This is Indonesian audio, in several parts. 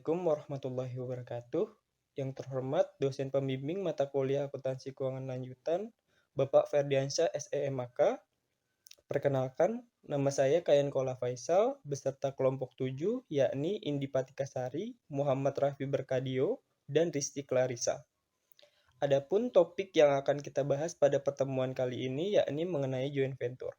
Assalamualaikum warahmatullahi wabarakatuh. Yang terhormat dosen pembimbing mata kuliah Akuntansi Keuangan Lanjutan, Bapak Ferdiansyah SEMAK. Perkenalkan, nama saya Kayan Kola Faisal beserta kelompok 7 yakni Indi Patikasari, Muhammad Rafi Berkadio, dan Risti Clarissa. Adapun topik yang akan kita bahas pada pertemuan kali ini yakni mengenai joint venture.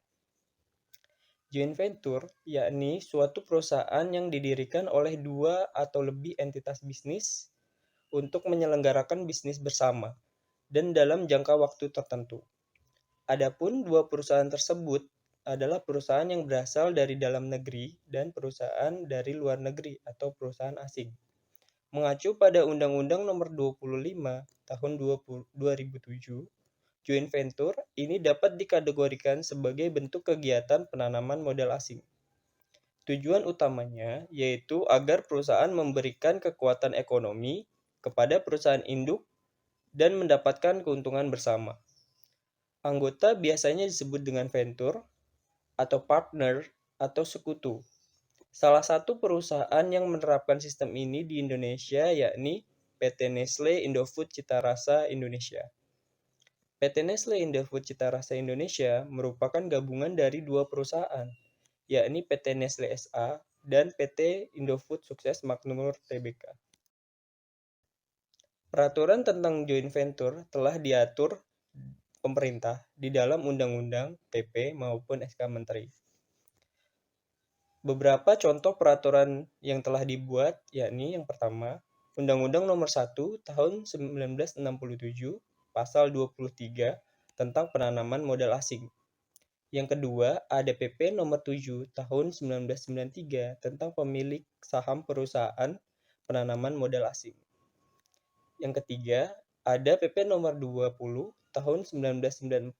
Joint venture yakni suatu perusahaan yang didirikan oleh dua atau lebih entitas bisnis untuk menyelenggarakan bisnis bersama dan dalam jangka waktu tertentu. Adapun dua perusahaan tersebut adalah perusahaan yang berasal dari dalam negeri dan perusahaan dari luar negeri atau perusahaan asing. Mengacu pada Undang-Undang Nomor 25 Tahun 2007, joint venture ini dapat dikategorikan sebagai bentuk kegiatan penanaman modal asing. Tujuan utamanya yaitu agar perusahaan memberikan kekuatan ekonomi kepada perusahaan induk dan mendapatkan keuntungan bersama. Anggota biasanya disebut dengan venture atau partner atau sekutu. Salah satu perusahaan yang menerapkan sistem ini di Indonesia yakni PT Nestle Indofood Citarasa Indonesia. PT Nestle Indofood Citarasa Indonesia merupakan gabungan dari dua perusahaan, yakni PT Nestle SA dan PT Indofood Sukses Makmur Tbk. Peraturan tentang joint venture telah diatur pemerintah di dalam Undang-Undang, PP maupun SK Menteri. Beberapa contoh peraturan yang telah dibuat yakni yang pertama, Undang-Undang Nomor 1 Tahun 1967 Pasal 23 tentang penanaman modal asing. Yang kedua, ada PP Nomor 7 Tahun 1993 tentang pemilik saham perusahaan penanaman modal asing. Yang ketiga, ada PP Nomor 20 Tahun 1994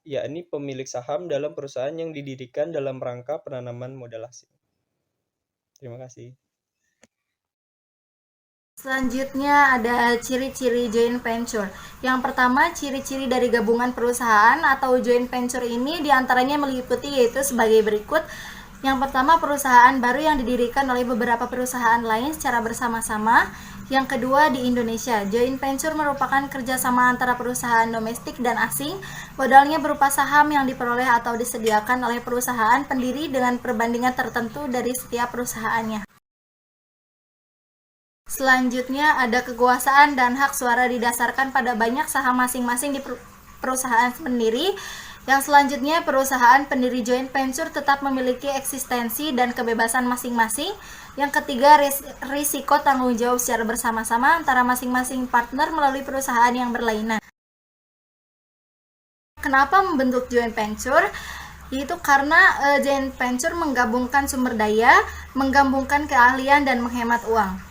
yakni pemilik saham dalam perusahaan yang didirikan dalam rangka penanaman modal asing. Terima kasih. Selanjutnya ada ciri-ciri joint venture. Yang pertama, ciri-ciri dari gabungan perusahaan atau joint venture ini diantaranya meliputi yaitu sebagai berikut. Yang pertama, perusahaan baru yang didirikan oleh beberapa perusahaan lain secara bersama-sama. Yang kedua, di Indonesia, joint venture merupakan kerjasama antara perusahaan domestik dan asing. Modalnya berupa saham yang diperoleh atau disediakan oleh perusahaan pendiri dengan perbandingan tertentu dari setiap perusahaannya. Selanjutnya ada kekuasaan dan hak suara didasarkan pada banyak saham masing-masing di perusahaan pendiri. Yang selanjutnya, perusahaan pendiri joint venture tetap memiliki eksistensi dan kebebasan masing-masing. Yang ketiga, risiko tanggung jawab secara bersama-sama antara masing-masing partner melalui perusahaan yang berlainan. Kenapa membentuk joint venture? Yaitu karena joint venture menggabungkan sumber daya, menggabungkan keahlian, dan menghemat uang.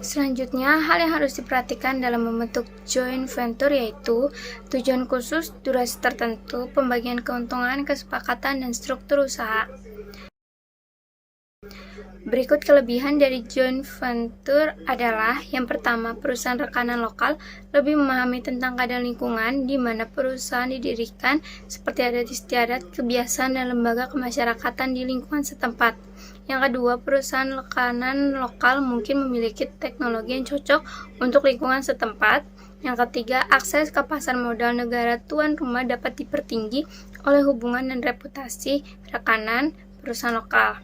Selanjutnya, hal yang harus diperhatikan dalam membentuk joint venture yaitu tujuan khusus, durasi tertentu, pembagian keuntungan, kesepakatan, dan struktur usaha. Berikut kelebihan dari joint venture adalah yang pertama, perusahaan rekanan lokal lebih memahami tentang keadaan lingkungan di mana perusahaan didirikan seperti adat istiadat, kebiasaan, dan lembaga kemasyarakatan di lingkungan setempat. Yang kedua, perusahaan rekanan lokal mungkin memiliki teknologi yang cocok untuk lingkungan setempat. Yang ketiga, akses ke pasar modal negara tuan rumah dapat dipertinggi oleh hubungan dan reputasi rekanan perusahaan lokal.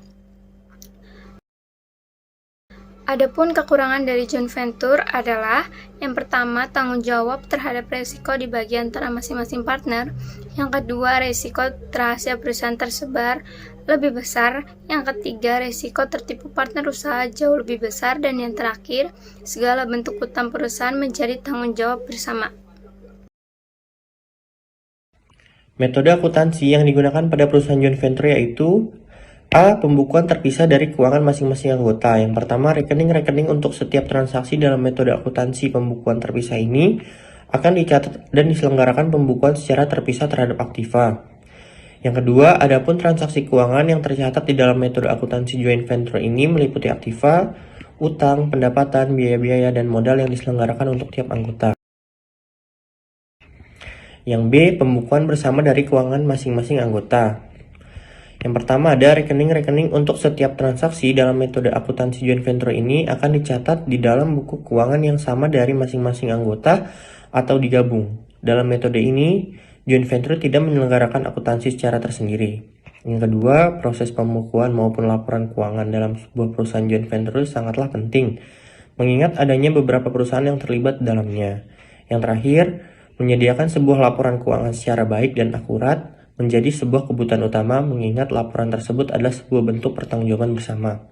Adapun kekurangan dari joint venture adalah yang pertama, tanggung jawab terhadap resiko dibagi antara masing-masing partner. Yang kedua, resiko rahasia perusahaan tersebar lebih besar. Yang ketiga, resiko tertipu partner usaha jauh lebih besar. Dan yang terakhir, segala bentuk utang perusahaan menjadi tanggung jawab bersama. Metode akuntansi yang digunakan pada perusahaan joint venture yaitu A. Pembukuan terpisah dari keuangan masing-masing anggota. Yang pertama, rekening-rekening untuk setiap transaksi dalam metode akuntansi pembukuan terpisah ini akan dicatat dan diselenggarakan pembukuan secara terpisah terhadap aktiva. Yang kedua, adapun transaksi keuangan yang tercatat di dalam metode akuntansi joint venture ini meliputi aktiva, utang, pendapatan, biaya-biaya, dan modal yang diselenggarakan untuk tiap anggota. Yang B. Pembukuan bersama dari keuangan masing-masing anggota. Yang pertama ada rekening-rekening untuk setiap transaksi dalam metode akuntansi joint venture ini akan dicatat di dalam buku keuangan yang sama dari masing-masing anggota atau digabung. Dalam metode ini, joint venture tidak menyelenggarakan akuntansi secara tersendiri. Yang kedua, proses pembukuan maupun laporan keuangan dalam sebuah perusahaan joint venture sangatlah penting, mengingat adanya beberapa perusahaan yang terlibat dalamnya. Yang terakhir, menyediakan sebuah laporan keuangan secara baik dan akurat menjadi sebuah kebutuhan utama, mengingat laporan tersebut adalah sebuah bentuk pertanggungjawaban bersama.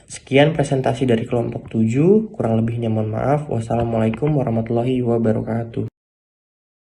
Sekian presentasi dari kelompok 7, kurang lebihnya mohon maaf. Wassalamualaikum warahmatullahi wabarakatuh.